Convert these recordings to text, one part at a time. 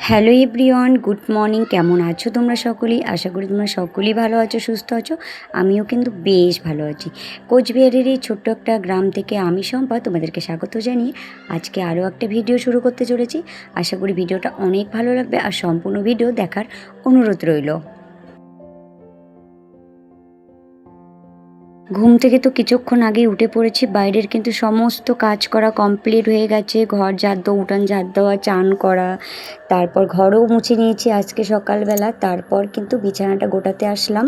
Hello everyone, good morning. কেমন আছো তোমরা সকলেই? আশা করি তোমরা সকলেই ভালো আছো, সুস্থ আছো। আমিও কিন্তু বেশ ভালো আছি। কোচবিহারের এই ছোট্ট একটা গ্রাম থেকে আমি শম্পা তোমাদেরকে স্বাগত জানিয়ে আজকে আরও একটা ভিডিও শুরু করতে চলেছি। আশা করি ভিডিওটা অনেক ভালো লাগবে আর সম্পূর্ণ ভিডিও দেখার অনুরোধ রইল। ঘুম থেকে তো কিছুক্ষণ আগেই উঠে পড়েছি। বাইরের কিন্তু সমস্ত কাজ করা কমপ্লিট হয়ে গেছে। ঘর ঝাড় দেওয়া, উঠান ঝাড় দেওয়া, চান করা, তারপর ঘরও মুছে নিয়েছি আজকে সকালবেলা। তারপর কিন্তু বিছানাটা গোটাতে আসলাম।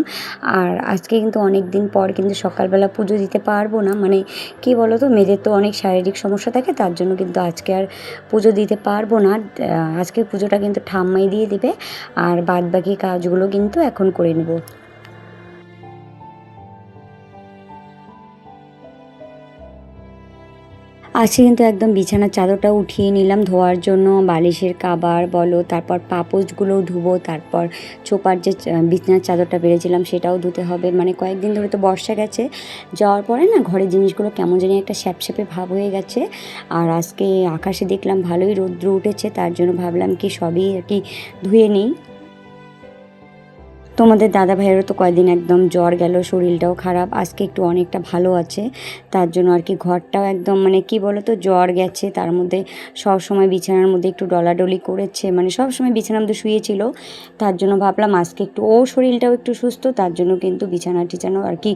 আর আজকে কিন্তু অনেক দিন পর কিন্তু সকালবেলা পুজো দিতে পারবো না, মানে কি বলো তো, মেয়েদের তো অনেক শারীরিক সমস্যা থাকে, তার জন্য কিন্তু আজকে আর পুজো দিতে পারবো না। আজকে পুজোটা কিন্তু ঠাম্মাই দিয়ে দিবে, আর বাদ বাকি কাজগুলো কিন্তু এখন করে নেব। আজকে কিন্তু একদম বিছানার চাদরটা উঠিয়ে নিলাম ধোয়ার জন্য। বালিশের কাবার বলো, তারপর পাপোশগুলোও ধুবো, তারপর চোপার যে বিছানার চাদরটা পেরেছিলাম সেটাও ধুতে হবে। মানে কয়েকদিন ধরে তো বর্ষা গেছে, যাওয়ার পরে না ঘরের জিনিসগুলো কেমন জানি একটা স্যাপস্যাপে ভাব হয়ে গেছে। আর আজকে আকাশে দেখলাম ভালোই রৌদ্র উঠেছে, তার জন্য ভাবলাম কি সবই আর কি ধুয়ে নিই। তোমাদের দাদা ভাইয়েরও তো কয়েকদিন একদম জ্বর গেল, শরীরটাও খারাপ। আজকে একটু অনেকটা ভালো আছে, তার জন্য আর কি ঘরটাও একদম মানে কি বলো তো, জ্বর গেছে, তার মধ্যে সব সময় বিছানার মধ্যে একটু ডলাডলি করেছে, মানে সব সময় বিছানার মধ্যে শুয়েছিল। তার জন্য ভাবলাম আজকে একটু ও শরীরটাও একটু সুস্থ, তার জন্য কিন্তু বিছানা টিছানো আর কি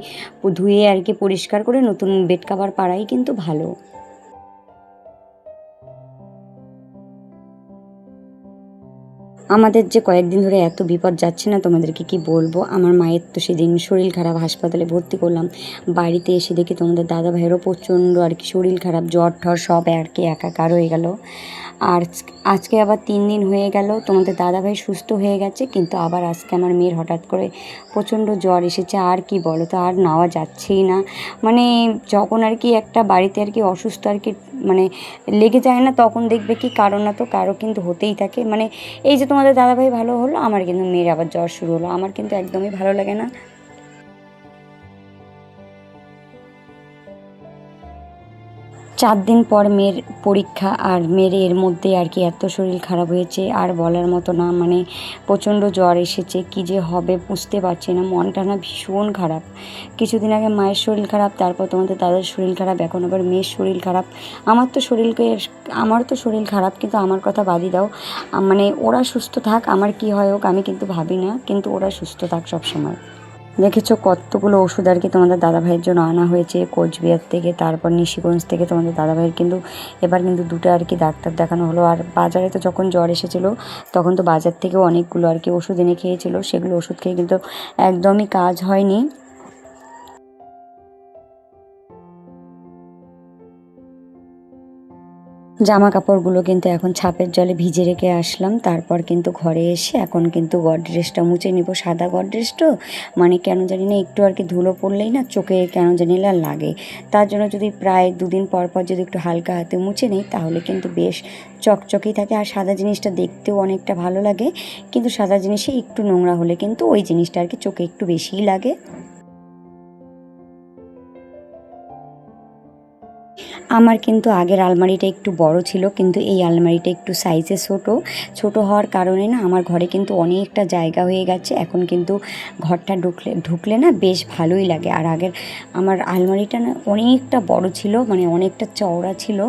ধুয়ে আর কি পরিষ্কার করে নতুন বেড কাভার পাড়াই কিন্তু ভালো। আমাদের যে কয়েকদিন ধরে এত বিপদ যাচ্ছে না, তোমাদেরকে কি বলবো। আমার মায়ের তো সেদিন শরীর খারাপ, হাসপাতালে ভর্তি করলাম। বাড়িতে এসে দেখি তোমাদের দাদা ভাইয়েরও প্রচণ্ড আর কি শরীর খারাপ, জ্বর ঠর সব আর কি একাকার হয়ে গেল। আর আজকে আবার 3 দিন হয়ে গেল তোমাদের দাদাভাই সুস্থ হয়ে গেছে, কিন্তু আবার আজকে আমার মেয়ের হঠাৎ করে প্রচণ্ড জ্বর এসেছে। আর কি বলো তো, আর নেওয়া যাচ্ছেই না। মানে যখন আর কি একটা বাড়িতে আর কি অসুস্থ আর কি মানে লেগে যায় না, তখন দেখবে কি কারো না তো কারো কিন্তু হতেই থাকে। মানে এই যে তোমাদের দাদাভাই ভালো হলো, আমার কিন্তু মেয়ের আবার জ্বর শুরু হলো। আমার কিন্তু একদমই ভালো লাগে না। 4 দিন পর মেয়ের পরীক্ষা, আর মেয়ের এর মধ্যে আর কি এত শরীর খারাপ হয়েছে আর বলার মতো না। মানে প্রচণ্ড জ্বর এসেছে, কী যে হবে বুঝতে পারছি না। মনটা না ভীষণ খারাপ। কিছুদিন আগে মায়ের শরীর খারাপ, তারপর তোমাদের দাদার শরীর খারাপ, এখন আবার মেয়ের শরীর খারাপ। আমারও তো শরীর খারাপ, কিন্তু আমার কথা বাদই দাও। মানে ওরা সুস্থ থাক, আমার কি হয় হোক আমি কিন্তু ভাবি না, কিন্তু ওরা সুস্থ থাক সব সময়। দেখেছো কতগুলো ওষুধ আর কি তোমাদের দাদাভাইয়ের জন্য আনা হয়েছে কোচবিহার থেকে, তারপর নিশিগঞ্জ থেকে। তোমাদের দাদাভাইয়ের কিন্তু এবার কিন্তু দুটো আর কি ডাক্তার দেখানো হলো। আর বাজারে তো যখন জ্বর এসেছিলো তখন তো বাজার থেকেও অনেকগুলো আর কি ওষুধ এনে খেয়েছিল, সেগুলো ওষুধ খেয়ে কিন্তু একদমই কাজ হয়নি। জামা কাপড়গুলো কিন্তু এখন ছাপের জলে ভিজে রেখে আসলাম। তারপর কিন্তু ঘরে এসে এখন কিন্তু গডরেজটা মুছে নিব। সাদা গডরেজ তো, মানে কেন জানি না একটু আর কি ধুলো পড়লেই না চোখে কেন জানি না লাগে। তার জন্য যদি প্রায় 2 দিন পর পর যদি একটু হালকা হাতে মুছে নিই, তাহলে কিন্তু বেশ চকচকেই থাকে। আর সাদা জিনিসটা দেখতেও অনেকটা ভালো লাগে, কিন্তু সাদা জিনিসে একটু নোংরা হলে কিন্তু ওই জিনিসটা আর কি চোখে একটু বেশিই লাগে। আমার কিন্তু আগের আলমারিটা একটু বড় ছিল, কিন্তু এই আলমারিটা একটু সাইজে ছোট হওয়ার কারণে না আমার ঘরে কিন্তু অনেকটা জায়গা হয়ে গেছে। এখন কিন্তু ঘরটা ঢুকলে না বেশ ভালোই লাগে। আর আগের আমার আলমারিটা না অনেকটা বড় ছিল, মানে অনেকটা চওড়া ছিল,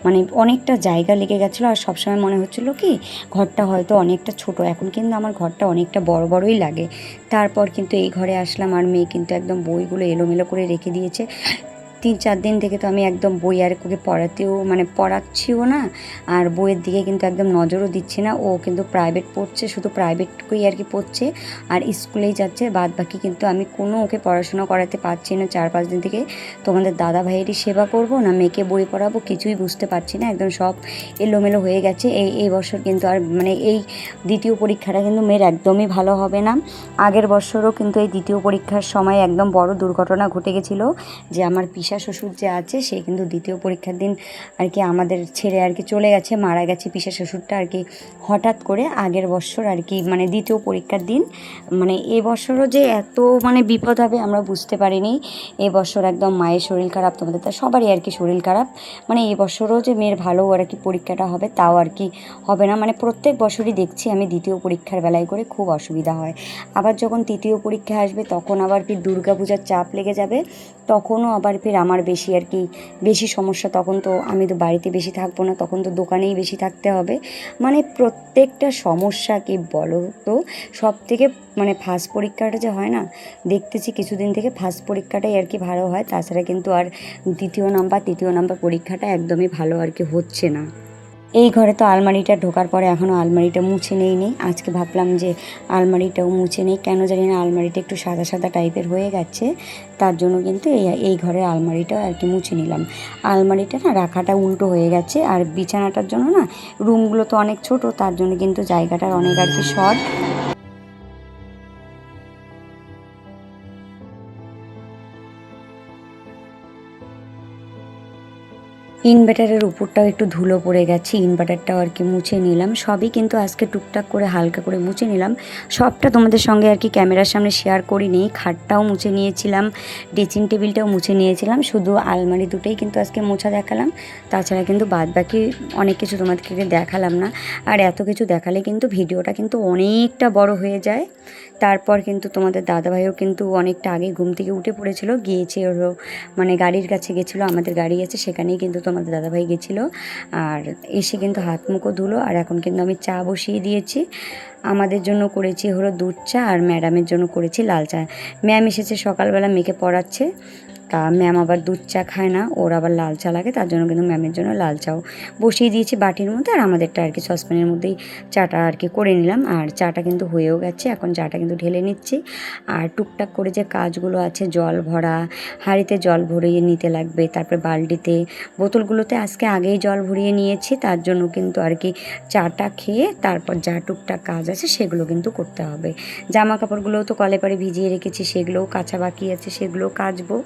মানে অনেকটা জায়গা লেগে গেছিলো। আর সবসময় মনে হচ্ছিলো কি ঘরটা হয়তো অনেকটা ছোট। এখন কিন্তু আমার ঘরটা অনেকটা বড়ই লাগে। তারপর কিন্তু এই ঘরে আসলাম, আর মেয়ে কিন্তু একদম বইগুলো এলোমেলো করে রেখে দিয়েছে। 3-4 দিন থেকে তো আমি একদম বই আর ওকে পড়াতেও মানে পড়াচ্ছিও না, আর বইয়ের দিকে কিন্তু একদম নজরও দিচ্ছি না। ও কিন্তু প্রাইভেট পড়ছে, শুধু প্রাইভেটটুকুই আর কি পড়ছে, আর স্কুলেই যাচ্ছে। বাদ বাকি কিন্তু আমি কোনো ওকে পড়াশোনা করাতে পারছি না 4-5 দিন থেকে। তোমাদের দাদা ভাইয়েরই সেবা করব না মেয়েকে বই পড়াবো, কিছুই বুঝতে পারছি না। একদম সব এলোমেলো হয়ে গেছে। এই বছর কিন্তু আর মানে এই দ্বিতীয় পরীক্ষাটা কিন্তু মেয়ের একদমই ভালো হবে না। আগের বছরও কিন্তু এই দ্বিতীয় পরীক্ষার সময় একদম বড় দুর্ঘটনা ঘটে গেছিলো, যে আমার পিসা শ্বশুর যে আছে সে কিন্তু দ্বিতীয় পরীক্ষার দিন আর কি আমাদের ছেড়ে আর কি চলে গেছে, মারা গেছে পিসা শ্বশুরটা আর কি হঠাৎ করে আগের বছর আর কি, মানে দ্বিতীয় পরীক্ষার দিন। মানে এবছরও যে এত মানে বিপদ হবে আমরা বুঝতে পারিনি। এবছর একদম মায়ের শরীর খারাপ, তোমাদের তো সবারই আর কি শরীর খারাপ, মানে এবছরও যে মেয়ের ভালো আর কি পরীক্ষাটা হবে তাও আর কি হবে না। মানে প্রত্যেক বছরই দেখছি আমি দ্বিতীয় পরীক্ষার বেলায় করে খুব অসুবিধা হয়। আবার যখন তৃতীয় পরীক্ষা আসবে তখন আবার ফির দুর্গাপূজার চাপ লেগে যাবে, তখনও আবার ফির আমার বেশি আর কি বেশি সমস্যা। তখন তো আমি তো বাড়িতে বেশি থাকবো না, তখন তো দোকানেই বেশি থাকতে হবে। মানে প্রত্যেকটা সমস্যা কি বলো তো। সব থেকে মানে ফার্স্ট পরীক্ষাটা যে হয় না, দেখতেছি কিছুদিন থেকে ফার্স্ট পরীক্ষাটাই আর কি ভালো হয়, তাছাড়া কিন্তু আর দ্বিতীয় নাম্বার তৃতীয় নাম্বার পরীক্ষাটা একদমই ভালো আর কি হচ্ছে না। এই ঘরে তো আলমারিটা ঢোকার পরে এখনও আলমারিটা মুছে নেই। আজকে ভাবলাম যে আলমারিটাও মুছে নেই, কেন জানি না আলমারিটা একটু সাদা সাদা টাইপের হয়ে গেছে, তার জন্য কিন্তু এই ঘরের আলমারিটা আর কি মুছে নিলাম। আলমারিটা না রাখাটা উল্টো হয়ে গেছে, আর বিছানাটার জন্য না রুমগুলো তো অনেক ছোট, তার জন্য কিন্তু জায়গাটার অনেক আর কি শর্ট। ইনভার্টারের উপরটাও একটু ধুলো পড়ে গেছে, ইনভার্টারটাও আর কি মুছে নিলাম। সবই কিন্তু আজকে টুকটাক করে হালকা করে মুছে নিলাম, সবটা তোমাদের সঙ্গে আর কি ক্যামেরার সামনে শেয়ার করিনি। খাটটাও মুছে নিয়েছিলাম, ড্রেসিং টেবিলটাও মুছে নিয়েছিলাম, শুধু আলমারি দুটোই কিন্তু আজকে মোছা দেখালাম। তাছাড়া কিন্তু বাদ বাকি অনেক কিছু তোমাদেরকে দেখালাম না। আর এত কিছু দেখালে কিন্তু ভিডিওটা কিন্তু অনেকটা বড় হয়ে যায়। তারপর কিন্তু তোমাদের দাদাভাইও কিন্তু অনেকটা আগে ঘুম থেকে উঠে পড়েছিল, গিয়েছে হলো মানে গাড়ির কাছে গেছিলো, আমাদের গাড়ি আছে সেখানেই কিন্তু তোমাদের দাদাভাই গেছিলো। আর এসে কিন্তু হাত মুখও ধুলো, আর এখন কিন্তু আমি চা বসিয়ে দিয়েছি। আমাদের জন্য করেছি হলো দুধ চা, আর ম্যাডামের জন্য করেছি লাল চা। ম্যাম এসেছে সকালবেলা, মেয়েকে পড়াচ্ছে, তা ম্যাম আবার দুধ চা খায় না, ওর আবার লাল চা লাগে, তার জন্য কিন্তু ম্যামের জন্য লাল চাও বসিয়ে দিয়েছি বাটির মধ্যে, আর আমাদেরটা আর কি সসপ্যানের মধ্যেই চাটা আর কি করে নিলাম। আর চাটা কিন্তু হয়েও গেছে, এখন চাটা কিন্তু ঢেলে নিচ্ছি। আর টুকটাক করে যে কাজগুলো আছে, জল ভরা, হাঁড়িতে জল ভরিয়ে নিতে লাগবে, তারপরে বালতিতে, বোতলগুলোতে আজকে আগেই জল ভরিয়ে নিয়েছি, তার জন্য কিন্তু আর কি চাটা খেয়ে তারপর যা টুকটাক কাজ আছে সেগুলো কিন্তু করতে হবে। জামা কাপড়গুলোও তো কলে পারে ভিজিয়ে রেখেছি, সেগুলোও কাচা বাকি আছে, সেগুলোও কাচবো।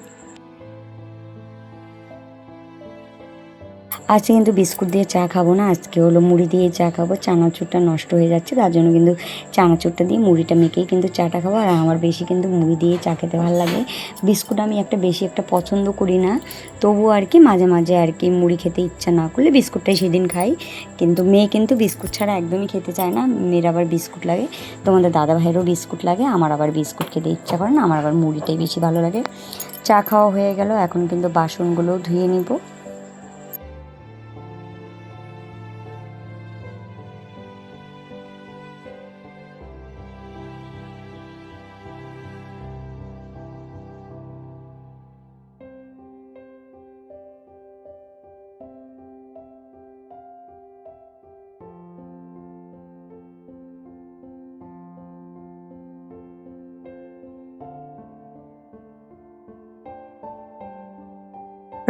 আজকে কিন্তু বিস্কুট দিয়ে চা খাবো না, আজকে হলো মুড়ি দিয়ে চা খাবো। চানাচুরটা নষ্ট হয়ে যাচ্ছে, তার জন্য কিন্তু চানাচুরটা দিয়ে মুড়িটা মেখেই কিন্তু চাটা খাবো। আর আমার বেশি কিন্তু মুড়ি দিয়ে চা খেতে ভালো লাগে। বিস্কুট আমি বেশি একটা পছন্দ করি না, তবুও আর কি মাঝে মাঝে আর কি মুড়ি খেতে ইচ্ছা না করলে বিস্কুটটাই সেদিন খাই। কিন্তু মেয়ে কিন্তু বিস্কুট ছাড়া একদমই খেতে চায় না, মেয়ের আবার বিস্কুট লাগে, তোমাদের দাদা ভাইয়েরও বিস্কুট লাগে, আমার আবার বিস্কুট খেতে ইচ্ছা করে না, আমার আবার মুড়িটাই বেশি ভালো লাগে। চা খাওয়া হয়ে গেল, এখন কিন্তু বাসনগুলোও ধুয়ে নিব।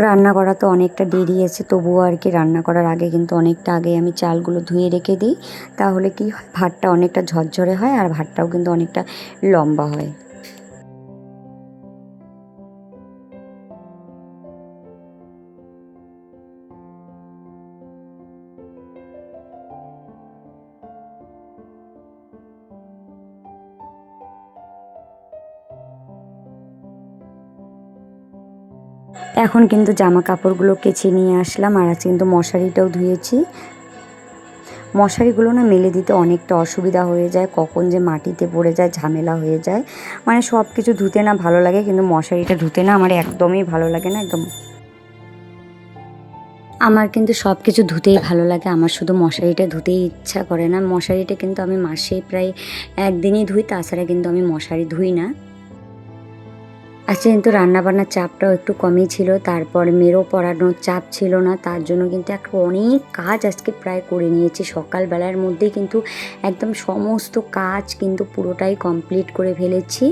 রান্না করা তো অনেকটা দেরি আছে, তবুও আর কি রান্না করার আগে কিন্তু অনেকটা আগে আমি চালগুলো ধুয়ে রেখে দিই, তাহলে কি হয় ভাতটা অনেকটা ঝরঝরে হয়, আর ভাতটাও কিন্তু অনেকটা লম্বা হয়। এখন কিন্তু জামা কাপড়গুলো কেচে নিয়ে আসলাম, আর আজকে কিন্তু মশারিটাও ধুয়েছি। মশারিগুলো না মেলে দিতে অনেকটা অসুবিধা হয়ে যায়, কখন যে মাটিতে পড়ে যায় ঝামেলা হয়ে যায়। মানে সব কিছু ধুতে না ভালো লাগে, কিন্তু মশারিটা ধুতে না আমার একদমই ভালো লাগে না একদম। আমার কিন্তু সব কিছু ধুতেই ভালো লাগে, আমার শুধু মশারিটা ধুতেই ইচ্ছা করে না। মশারিটা কিন্তু আমি মাসে প্রায় একদিনই ধুই, তাছাড়া কিন্তু আমি মশারি ধুই না। আজকে কিন্তু রান্নাবান্নার চাপটাও একটু কমই ছিল, তারপর মেয়েরও পড়ানোর চাপ ছিল না, তার জন্য কিন্তু অনেক কাজ আজকে প্রায় করে নিয়েছি সকালবেলার মধ্যেই, কিন্তু একদম সমস্ত কাজ কিন্তু পুরোটাই কমপ্লিট করে ফেলেছি।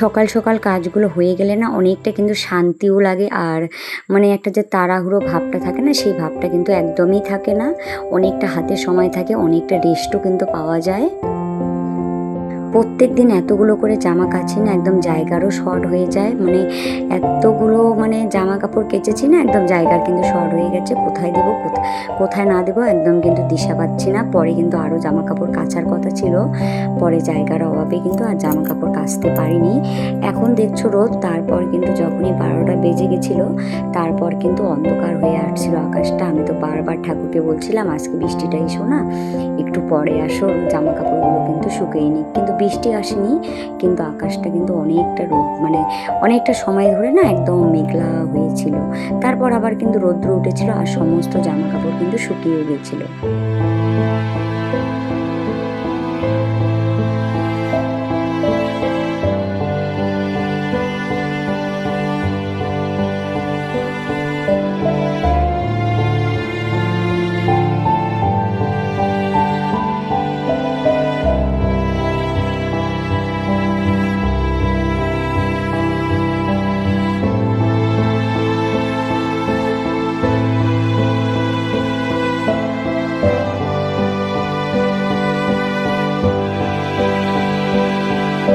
সকাল সকাল কাজগুলো হয়ে গেলে না অনেকটা কিন্তু শান্তিও লাগে, আর মানে একটা যে তাড়াহুড়ো ভাবটা থাকে না, সেই ভাবটা কিন্তু একদমই থাকে না, অনেকটা হাতে সময় থাকে, অনেকটা রেস্টও কিন্তু পাওয়া যায়। প্রত্যেক দিন এতগুলো করে জামা কাচ্ছি না, একদম জায়গারও শর্ট হয়ে যায়, মানে এতগুলো মানে জামা কাপড় কেচেছি না, একদম জায়গার কিন্তু শর্ট হয়ে গেছে। কোথায় দেবো কোথায় না দেবো একদম কিন্তু দিশা পাচ্ছি না। পরে কিন্তু আরও জামা কাপড় কাচার কথা ছিল, পরে জায়গার অভাবে কিন্তু আর জামা কাপড় কাচতে পারিনি। এখন দেখছো রোদ, তারপর কিন্তু যখনই 12টা বেজে গেছিলো তারপর কিন্তু অন্ধকার হয়ে আসছিল আকাশটা। আমি তো বারবার ঠাকুরকে বলছিলাম আজকে বৃষ্টিটা এসো না, একটু পরে আসো, জামা কাপড়গুলো কিন্তু শুকিয়ে কিন্তু বৃষ্টি আসেনি, কিন্তু আকাশটা কিন্তু অনেকটা রোদ, মানে অনেকটা সময় ধরে না একদম মেঘলা হয়েছিল। তারপর আবার কিন্তু রৌদ্র উঠেছিল আর সমস্ত জামা কাপড় কিন্তু শুকিয়ে গেছিলো।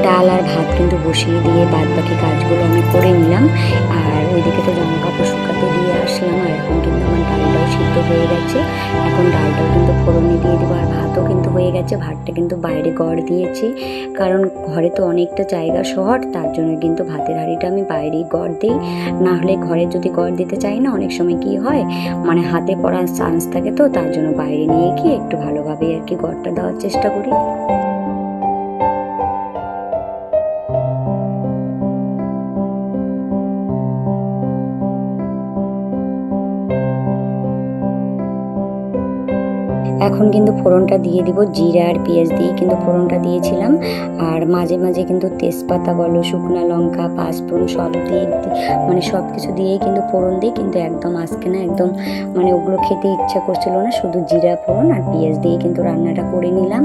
ডাল আর ভাত কিন্তু বসিয়ে দিয়ে বাদ বাকি কাজগুলো আমি করে নিলাম। আর ওইদিকে তো জামা কাপড় শুকাতে দিয়ে আসলাম, আর এখন কিন্তু আমার ডালটাও সিদ্ধ হয়ে গেছে। এখন ডালটাও কিন্তু ফোড়নে দিয়ে দেবো, আর ভাতও কিন্তু হয়ে গেছে। ভাতটা কিন্তু বাইরে গড় দিয়েছি, কারণ ঘরে তো অনেকটা জায়গা শর্ট, তার জন্য কিন্তু ভাতের হাঁড়িটা আমি বাইরেই গড় দিই। না হলে ঘরে যদি গড় দিতে চাই না, অনেক সময় কি হয় মানে হাতে পড়ার চান্স থাকে, তো তার জন্য বাইরে নিয়ে গিয়ে একটু ভালোভাবে আর কি গড়টা দেওয়ার চেষ্টা করি। এখন কিন্তু ফোড়নটা দিয়ে দিব, জিরা আর পেঁয়াজ দিয়ে কিন্তু ফোড়নটা দিয়েছিলাম। আর মাঝে মাঝে কিন্তু তেজপাতা বলো, শুকনা লঙ্কা, পাঁচফোড়ন সব দিয়ে মানে সব কিছু দিয়েই কিন্তু ফোড়ন দিই। কিন্তু একদম আজকে না একদম মানে ওগুলো খেতে ইচ্ছা করছিল না, শুধু জিরা ফোড়ন আর পেঁয়াজ দিয়ে কিন্তু রান্নাটা করে নিলাম।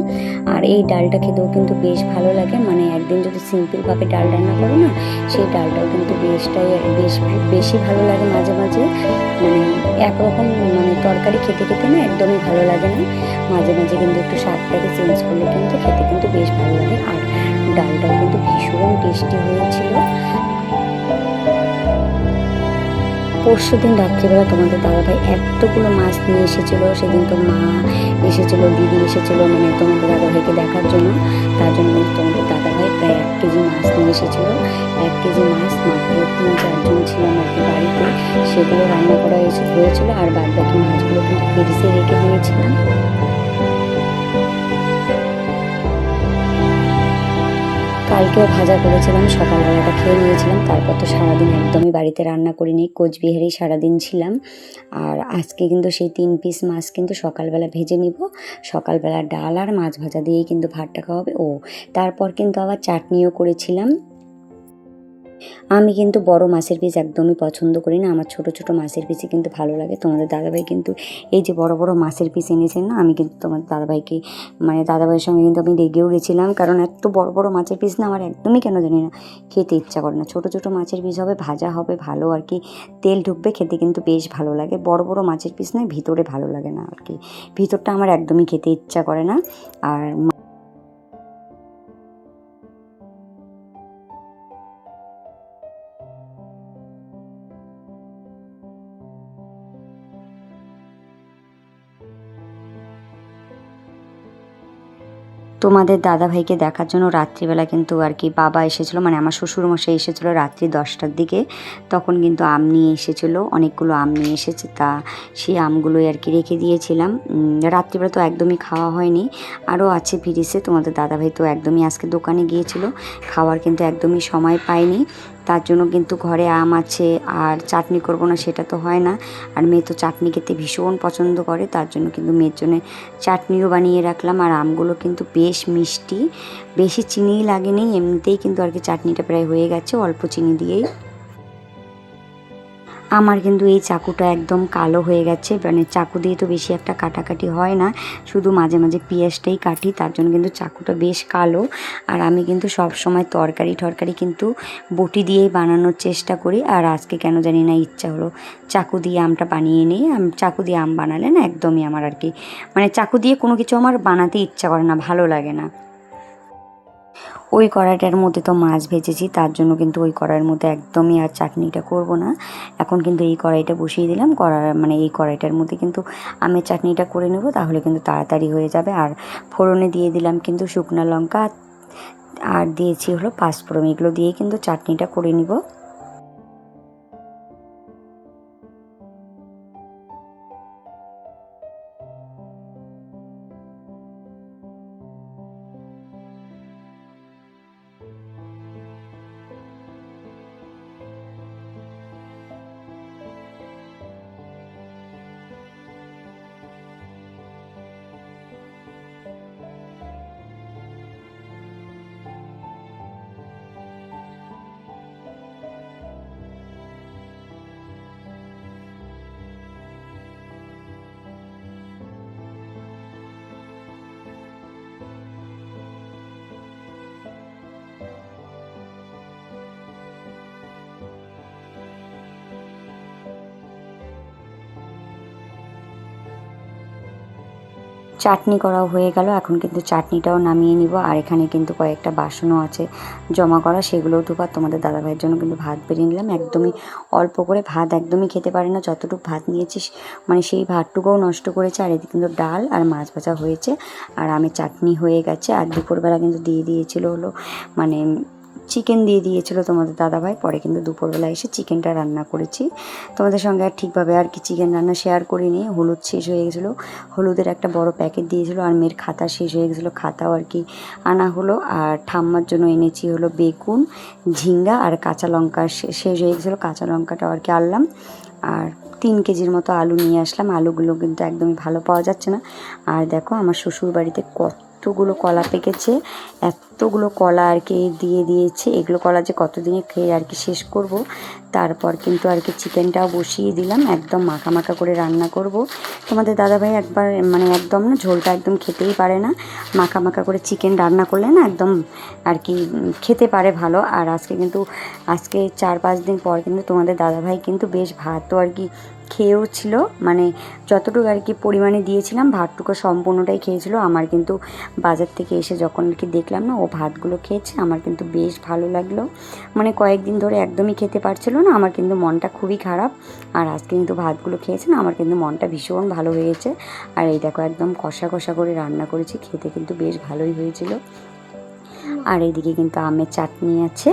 আর এই ডালটা খেতেও কিন্তু বেশ ভালো লাগে, মানে একদিন যদি সিম্পলভাবে ডাল রান্না করো না, সেই ডালটাও কিন্তু বেশি ভালো লাগে মাঝে মাঝে। মানে একরকম মানে তরকারি খেতে খেতে না একদমই ভালো লাগে না, মাঝে মাঝে কিন্তু একটু স্বাদটাকে চেঞ্জ করলে কিন্তু খেতে কিন্তু বেশ ভালো লাগে। আর ডালটাও কিন্তু ভীষণ টেস্টি হয়েছিল। পরশুদিন রাত্রিবেলা তোমাদের দাদাভাই এতগুলো মাছ নিয়ে এসেছিলো। সেদিন তো মা এসেছিলো, দিদি এসেছিলো, মানে তোমাদের দাদাভাইকে দেখার জন্য। তার জন্য কিন্তু তোমাদের দাদাভাই প্রায় 1 কেজি মাছ নিয়ে এসেছিলো। 1 কেজি মাছ মাত্র 3-4 জন ছিলাম আর কি বাড়িতে, সেগুলো রান্না করা হয়েছিল। আর বাদ বাকি মাছগুলো কিন্তু ফ্রিজে রেখে দিয়েছিলাম। কালকেও ভাজা করেছিলাম, সকালবেলাটা খেয়ে নিয়েছিলাম। তারপর তো সারাদিন একদমই বাড়িতে রান্না করিনি, কোচবিহারেই সারাদিন ছিলাম। আর আজকে কিন্তু সেই 3 পিস মাছ কিন্তু সকালবেলা ভেজে নিব। সকালবেলা ডাল আর মাছ ভাজা দিয়েই কিন্তু ভাতটা খাওয়া হবে। তারপর কিন্তু আবার চাটনিও করেছিলাম। আমি কিন্তু বড় মাছের পিস একদমই পছন্দ করি না, আমার ছোট ছোট মাছের পিসই কিন্তু ভালো লাগে। তোমাদের দাদাভাই কিন্তু এই যে বড় বড় মাছের পিস এনেছেন না, আমি কিন্তু তোমাদের দাদাভাইকে মানে দাদাভাইয়ের সঙ্গে কিন্তু আমি রেগেও গেছিলাম, কারণ এত বড় বড় মাছের পিস না আমার একদমই কেন জানি না খেতে ইচ্ছা করে না। ছোট ছোট মাছের পিস হবে, ভাজা হবে ভালো আর কি, তেল ঢুকবে, খেতে কিন্তু বেশ ভালো লাগে। বড় বড় মাছের পিস না ভিতরে ভালো লাগে না আর কি, ভিতরটা আমার একদমই খেতে ইচ্ছা করে না। আর তোমাদের দাদাভাইকে দেখার জন্য রাত্রিবেলা কিন্তু আর কি বাবা এসেছিলো, মানে আমার শ্বশুরমশাই এসেছিলো রাত্রি 10টার দিকে। তখন কিন্তু আম নিয়ে এসেছিলো, অনেকগুলো আম নিয়ে এসেছে, তা সেই আমগুলোই আর কি রেখে দিয়েছিলাম। রাত্রিবেলা তো একদমই খাওয়া হয়নি, আরও আছে ফ্রিজে। তোমাদের দাদাভাই তো একদমই আজকে দোকানে গিয়েছিলো, খাওয়ার কিন্তু একদমই সময় পায়নি। তার জন্য কিন্তু ঘরে আম আছে, আর চাটনি করব না সেটা তো হয় না। আর মেয়ে তো চাটনি খেতে ভীষণ পছন্দ করে, তার জন্য কিন্তু মেয়ের জন্য চাটনিও বানিয়ে রাখলাম। আর আমগুলো কিন্তু বেশ মিষ্টি, বেশি চিনিই লাগেনি, এমনিতেই কিন্তু আর কি চাটনিটা প্রায় হয়ে গেছে অল্প চিনি দিয়েই। আমার কিন্তু এই চাকুটা একদম কালো হয়ে গেছে, মানে চাকু দিয়ে তো বেশি একটা কাটাকাটি হয় না, শুধু মাঝে মাঝে পেঁয়াজটাই কাটি, তার জন্য কিন্তু চাকুটা বেশ কালো। আর আমি কিন্তু সব সময় তরকারি কিন্তু বটি দিয়েই বানানোর চেষ্টা করি। আর আজকে কেন জানি না ইচ্ছা হলো চাকু দিয়ে আমটা বানিয়ে নিই। চাকু দিয়ে আম বানালে না একদমই আমার আর কি মানে চাকু দিয়ে কোনো কিছু আমার বানাতে ইচ্ছা করে না, ভালো লাগে না। ওই কড়াইটার মধ্যে তো মাছ ভেজেছি, তার জন্য কিন্তু ওই কড়াইয়ের মধ্যে একদমই আর চাটনিটা করব না। এখন কিন্তু এই কড়াইটা বসিয়ে দিলাম, মানে এই কড়াইটার মধ্যে কিন্তু আমের চাটনিটা করে নেব, তাহলে কিন্তু তাড়াতাড়ি হয়ে যাবে। আর ফোড়নে দিয়ে দিলাম কিন্তু শুকনো লঙ্কা, আর দিয়েছি হলো পাঁচফোড়ন, এগুলো দিয়ে কিন্তু চাটনিটা করে নিব। চাটনি করাও হয়ে গেল, এখন কিন্তু চাটনিটাও নামিয়ে নিব। আর এখানে কিন্তু কয়েকটা বাসনও আছে জমা করা, সেগুলোও ধোবার। তোমাদের দাদাভাইয়ের জন্য কিন্তু ভাত বেরিয়ে নিলাম, একদমই অল্প করে, ভাত একদমই খেতে পারে না, যতটুকু ভাত নিয়েছিস মানে সেই ভাতটুকুও নষ্ট করেছে। আর এদিকে কিন্তু ডাল আর মাছ ভাজা হয়েছে, আর আমের চাটনি হয়ে গেছে। আর দুপুরবেলা কিন্তু দিয়ে দিয়েছিল হলো মানে চিকেন দিয়ে দিয়েছিল তোমাদের দাদাভাই, পরে কিন্তু দুপুরবেলা এসে চিকেনটা রান্না করেছি। তোমাদের সঙ্গে আর ঠিকভাবে আর কি চিকেন রান্না শেয়ার করিনি, হলুদ শেষ হয়ে গেছিলো, হলুদের একটা বড় প্যাকেট দিয়েছিল, আর মেয়ের খাতা শেষ হয়ে গেছিলো, খাতাও আর কি আনা হলো। আর ঠাম্মার জন্য এনেছি হলো বেগুন, ঝিঙ্গা আর কাঁচা লঙ্কা শেষ হয়ে গেছিলো, কাঁচা লঙ্কাটাও আর কি আনলাম। আর 3 কেজির মতো আলু নিয়ে আসলাম, আলুগুলো কিন্তু একদমই ভালো পাওয়া যাচ্ছে না। আর দেখো আমার শ্বশুর বাড়িতে কতগুলো কলা পেকেছে, এতগুলো কলা আর কি দিয়ে দিয়েছে। এগুলো কলা যে কতদিনে খেয়ে আর কি শেষ করব। তারপর কিন্তু আর কি চিকেনটাও বসিয়ে দিলাম, একদম মাখা মাখা করে রান্না করব। তোমাদের দাদাভাই একবার মানে একদম না ঝোলটা একদম খেতেই পারে না, মাখা মাখা করে চিকেন রান্না করলে না একদম আর কি খেতে পারে ভালো। আর আজকে 4-5 দিন পর কিন্তু তোমাদের দাদাভাই কিন্তু বেশ ভাতও আর কি খেয়েও ছিল, মানে যতটুকু আর কি পরিমাণে দিয়েছিলাম ভাতটুকু সম্পূর্ণটাই খেয়েছিল। আমার কিন্তু বাজার থেকে এসে যখন আর কি দেখলাম না ও ভাতগুলো খেয়েছে, আমার কিন্তু বেশ ভালো লাগলো। মানে কয়েকদিন ধরে একদমই খেতে পারছিল না, আমার কিন্তু মনটা খুবই খারাপ। আর আজকে কিন্তু ভাতগুলো খেয়েছে না, আমার কিন্তু মনটা ভীষণ ভালো হয়েছে। আর এই দেখো একদম কষা কষা করে রান্না করেছি, খেতে কিন্তু বেশ ভালোই হয়েছিল। আর এইদিকে কিন্তু আমের চাটনি আছে,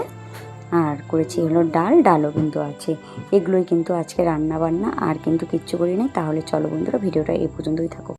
আর করেছি হলো ডালও কিন্তু আছে। এগুলোই কিন্তু আজকে রান্না বান্না, আর কিন্তু কিচ্ছু করি নাই। তাহলে চলো বন্ধুরা, ভিডিওটা এই পর্যন্তই থাকুক।